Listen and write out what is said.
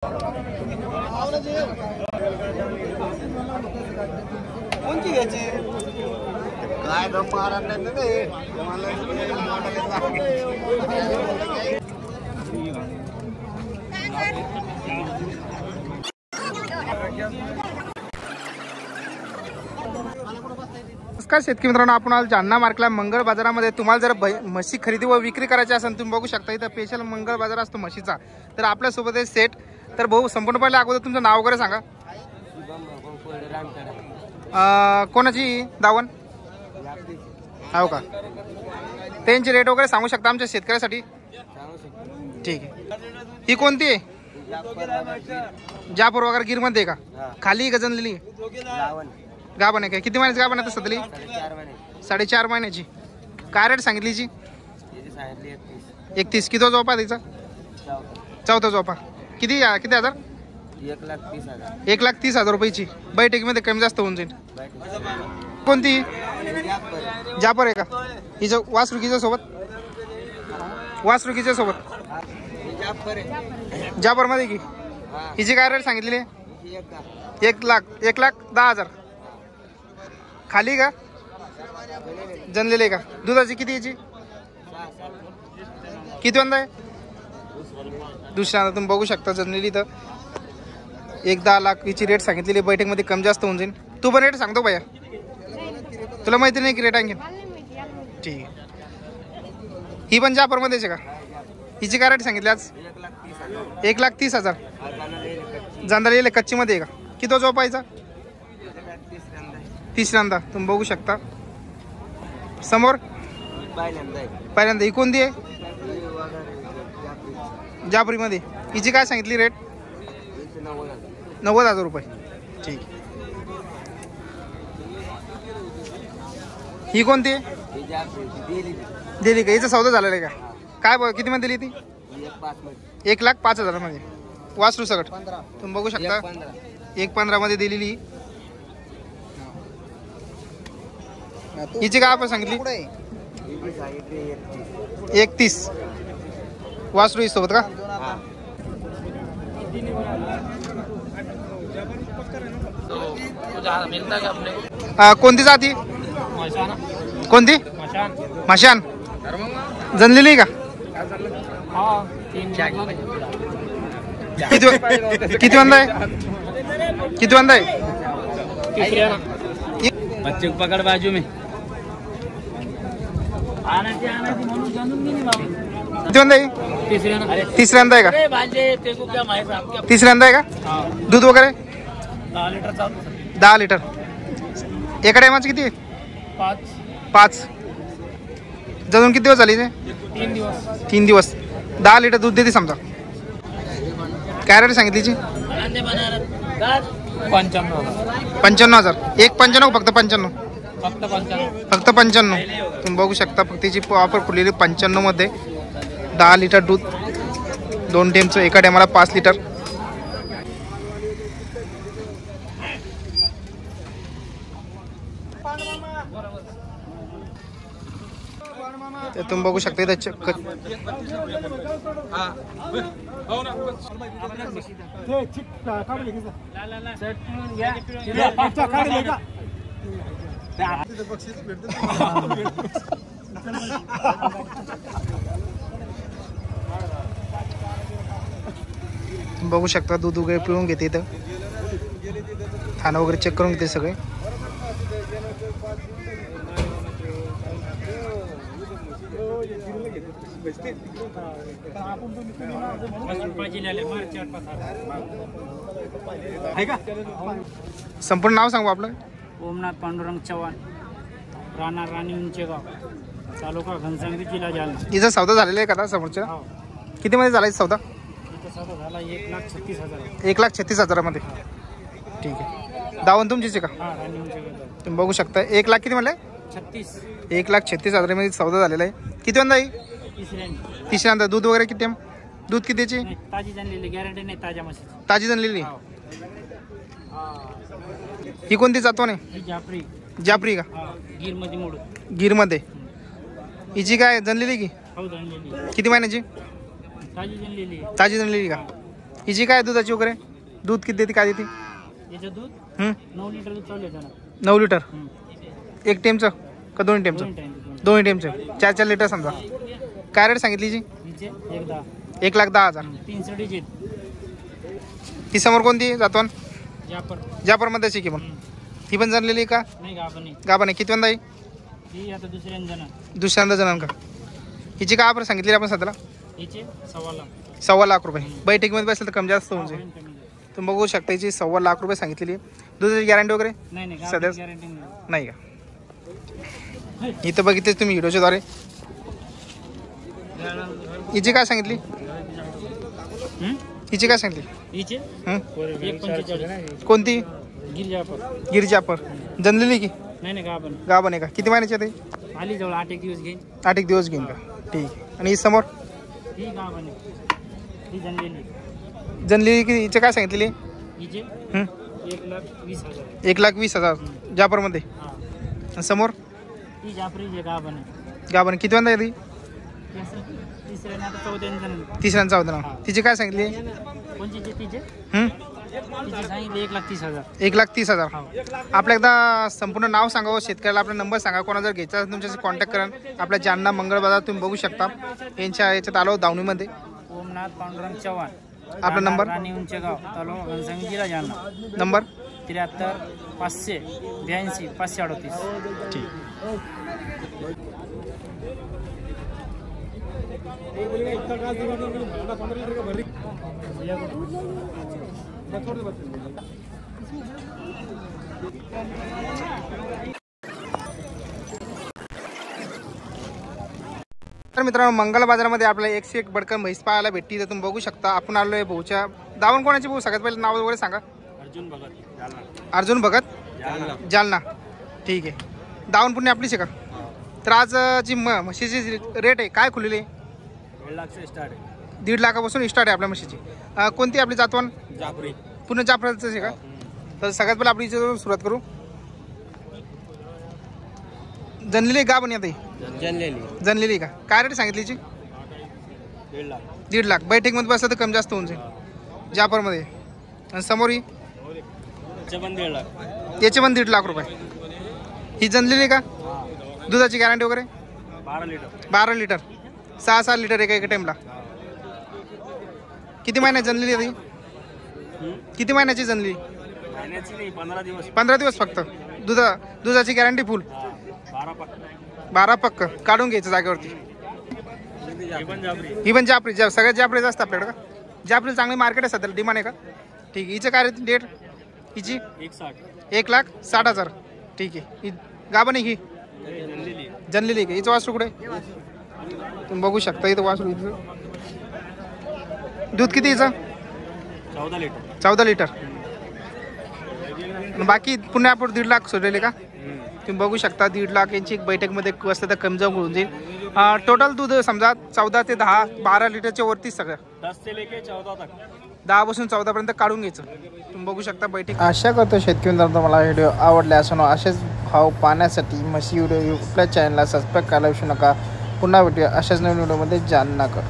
कोणची घ्यायची काय दम मारत नाही ना ते नमस्कार शेतकरी मित्रांनो, आपण आज जालना मार्केटला मंगळ बाजारामध्ये तुम्हाला जर म्हशी खरेदी व विक्री करायची असेल तुम्ही बघू शकता इथं स्पेशल मंगळ बाजार असतो म्हशीचा। तर आपल्या सोबत आहे सेट। तर भाऊ संपूर्णपणे अगोदर तुमचं नाव वगैरे सांगा। कोणाची दावण हो का? त्यांची रेट वगैरे सांगू शकता आमच्या शेतकऱ्यासाठी? ठीक आहे। ही कोणती आहे? जाफर वगैरे गिरमध्ये का? खाली गजनलेली गाभण आहे काय? किती महिन्याची गाभण आहे सध्याली? 4.5 महिन्याची। काय रेट सांगितली जी? 31। किती झोपा तिचा? चौथा झोपा। किती हजार? 1,30,000 रुपयाची। बैठकीमध्ये कमी जास्त होऊन जाईल। कोणती? जाफर आहे का? हिचं वासरुकीच्या सोबत? वासरुकीच्या सोबत जाफर मध्ये की? हिची काय रेट सांगितलेली? 1,10,000। खाली का? जनलेले का? दुधाची किती याची? किती वंदा आहे? दुसऱ्यांदा तुम्ही बघू शकता जनलेली। तर 1,10,00,000 हिची रेट सांगितलेली। बैठकमध्ये कमी जास्त होऊन जाईल। तू पण रेट सांगतो भैया? तुला माहिती नाही की रेट आणखी? ठीक आहे। ही पण जाफर मध्येच आहे का? हिची काय रेट सांगितली आज? 1,30,000। जांदा लिहिले कच्ची मध्ये आहे का? किती झोपायचा? तिसऱ्यांदा तुम्ही बघू शकता। समोर पहिल्यांदा ही कोणती आहे? जाफरी मध्ये। हिची काय सांगितली रेट? 90,000 रुपये। ठीक। ही कोणती आहे? दिली का? हिचा सौदा झालेला आहे का? काय किती मध्ये दिली ती? 1,05,000 मध्ये। वासरू सगट तुम्ही बघू शकता 1,15 मध्ये दिलेली। हिची काय आपण सांगितली? 31। वासरू सोबत का? कोणती जाती? कोणती? मशान। जनलेली का? किती वंदा आहे? किती वंदा आहे? बच्चे को पकड़ बाजू में। किती वंदा आहे? तिसऱ्यांदा आहे का? तिसऱ्यांदा आहे का? दूध वगैरे? 10 लिटर। एका टायमाचं किती आहे? 5। जणून किती दिवस झाली ते? 3 दिवस। 10 लिटर दूध देते समजा। काय रेट सांगितलीची? 95,000। 1,95 फक्त 95? फक्त 95। तुम्ही बघू शकता फक्त तिची ऑफर खुललेली 95 मध्ये। 10 लिटर दूध 2 टाइमचं। एका टायमाला 5 लिटर। ते तुम्ही बघू शकता इथं बघू शकता दूध वगैरे पिळून घेते इथं। खाणं वगैरे चेक करून घेते सगळे। संपूर्ण नाव सांगू आपलं? ओमनाथ पांडुरंग चव्हाण, राणा राणी उंचेगाव, तालुका घनसावंगी, जिल्हा जालना। हिचा सौदा झालेला आहे का समोरच्या? किती मध्ये झाला सौदा? सौदा झाला 1,36,000। 1,36,000 मध्ये। ठीक आहे। दावण तुमचीच आहे का? तुम्ही बघू शकता 1,00,000 किती म्हणले? 36। 1,36,000 मध्ये सौदा झालेला आहे। किती वंदा आहे? तिसऱ्यांदा। दूध वगैरे किती? दूध कितीची? ताजी जनलेली, गॅरंटी नाही ताज्या म्हशीची। ताजी जनलेली। ही कोणती जातो नाही? जाफरी। जाफरी का? गिर मध्ये मोड। गिर मध्ये। हिची काय जनलेली की? हो जनलेली। किती महिन्याची? ताजी जनलेली। ताजी जनलेली का? हिची काय दुधाची वगैरे दूध किती देते काय देते? याचं दूध 9 लिटर दूध चालू आहे त्याला. 9 लिटर एक टाइमचं का दोन्ही टाइमचं? दोन टाइम. दोन्ही टाइमचं 4 लिटर समजा. काय रेट सांगितली हिची? हिचे 1,10. 1,10,000. 3 सडीचे ही समोर कोणती जातवन? जापर. जापरमध्येची की मग ही पण जणलेली का? नाही का आपण गाभा नाही किती आहे? ही आता दुसऱ्यांदा जणां का? हिची काय आपण सांगितली आपण सध्याला? हिचे 1,15,000. 1,15,000 रुपये. बैठकीमध्ये बसलं तर कमी जास्त होऊन जाईल. तुम्ही बघू शकता हिची 1,15,000 रुपये सांगितलेली आहे. दुधाची गॅरंटी वगैरे नाही सध्या गॅरंटी नाही का? इथं बघितले तुम्ही व्हिडिओच्या द्वारे. हिची काय सांगितली? हिची काय सांगितली? हिचे हं? 1,45. कोणती? गिरजापर. गिरजापर जनलेली की नाही का आपण गाभा नाही का? किती महिन्याची आहे ते? आली जवळ 8 एक दिवस घेईन. 8 एक दिवस घेईन का? ठीक आहे. आणि ही समोर ही का आपण ही जनलेली. जनलेली की हिचं काय सांगितलेली? हिचे हं? 1,20,000. 1,20,000 जापरमध्ये. हा आणि समोर ही जाफरी जे का आपण गाभा किती वेळा येते? तिसऱ्याने आता 4 तिसऱ्यांचा होता ना. तिची काय सांगितली? कोणची तिचे हं? तिचे सांगितले 1,30,000. 1,30,000. आपल्या एकदा संपूर्ण नाव सांगावं शेतकऱ्याला. आपला नंबर सांगा. कोणा जर घ्यायचा असेल तुमच्याशी कॉन्टॅक्ट करा. आपल्या जालना मंगळ बाजार तुम्ही बघू शकता. यांच्या याच्यात आलो दावणीमध्ये. ओमनाथ पांडुरंग चव्हाण. आपला नंबर? राणी उंचेगाव तालुका घनसंगी जिल्हा जालना. नंबर 73 582 538. ठीक. तर मित्रांनो मंगल बाजारामध्ये आपल्याला 101 बडकन म्हैस पाहायला भेटती. तर तुम्ही बघू शकता. आपण आलोय भाऊच्या दावण. कोणाची भाऊ सगळ्यात पहिले नाव वगैरे सांगा. अर्जुन भगत जालना. ठीक आहे. दावण पुणे आपलीच आहे का? तर आज जी म्हशीची रेट आहे काय खुलेली आहे? 1,00,000 स्टार्ट आहे. 1.5 लाखापासून स्टार्ट आहे आपल्या म्हशीची. कोणती आपली जातवन? जाफरी. पुणे जाफराचं आहे का? तर सगळ्यात पहिले आपली इथे सुरुवात करू. जनलेली का पण आता जनलेली का? काय रेट सांगितली हिची? 1.5 लाख. बैठकमध्ये बसलं तर कमी जास्त होऊन जाईल जाफरमध्ये. आणि समोर ही याचे पण 1.5 लाख रुपये. ही जनलेली का? दुधाची गॅरंटी वगैरे? 12 लिटर 6 लिटर एका टाइमला. किती महिन्यात जनलेली आहे? किती महिन्याची जनली? 15 दिवस फक्त. दुधाची गॅरंटी फुल. 12 पक्क काढून घ्यायचं जागेवरती. ही पण जाफरी. सगळ्यात जाफरी असतं आपल्याकडे का? जाफरी चांगली मार्केट आहे सध्या. डिमांड आहे का? ठीक आहे. हिचं काय डेट? हिची 1,60,000. ठीक आहे. ही गाभा नाही ही जनलेली का? हिचं वासरू कुठे? तुम्ही बघू शकता इथं वासरू. हिचं दूध किती हिचं? 14 लिटर. बाकी पुन्हा आपण 1.5 लाख सोडलेले का? तुम्ही बघू शकता 1.5 लाख यांची एक बैठकमध्ये बसलं तर कमी जाऊन होऊन जाईल. टोटल दूध समजा 14 ते 10 12 लिटरच्या वरतीच सगळं. 10 पासून 14 पर्यंत काढून घ्यायचं. तुम्ही बघू शकता बैठक. आशा करतो शेतकरी मित्रांनो मला व्हिडिओ आवडले असून असेच भाव पाहण्यासाठी म्हशी व्हिडिओ आपल्या चॅनलला सबस्क्राईब करायला विसरू नका. पुन्हा भेटूया अशाच नवीन व्हिडिओमध्ये जालना कर.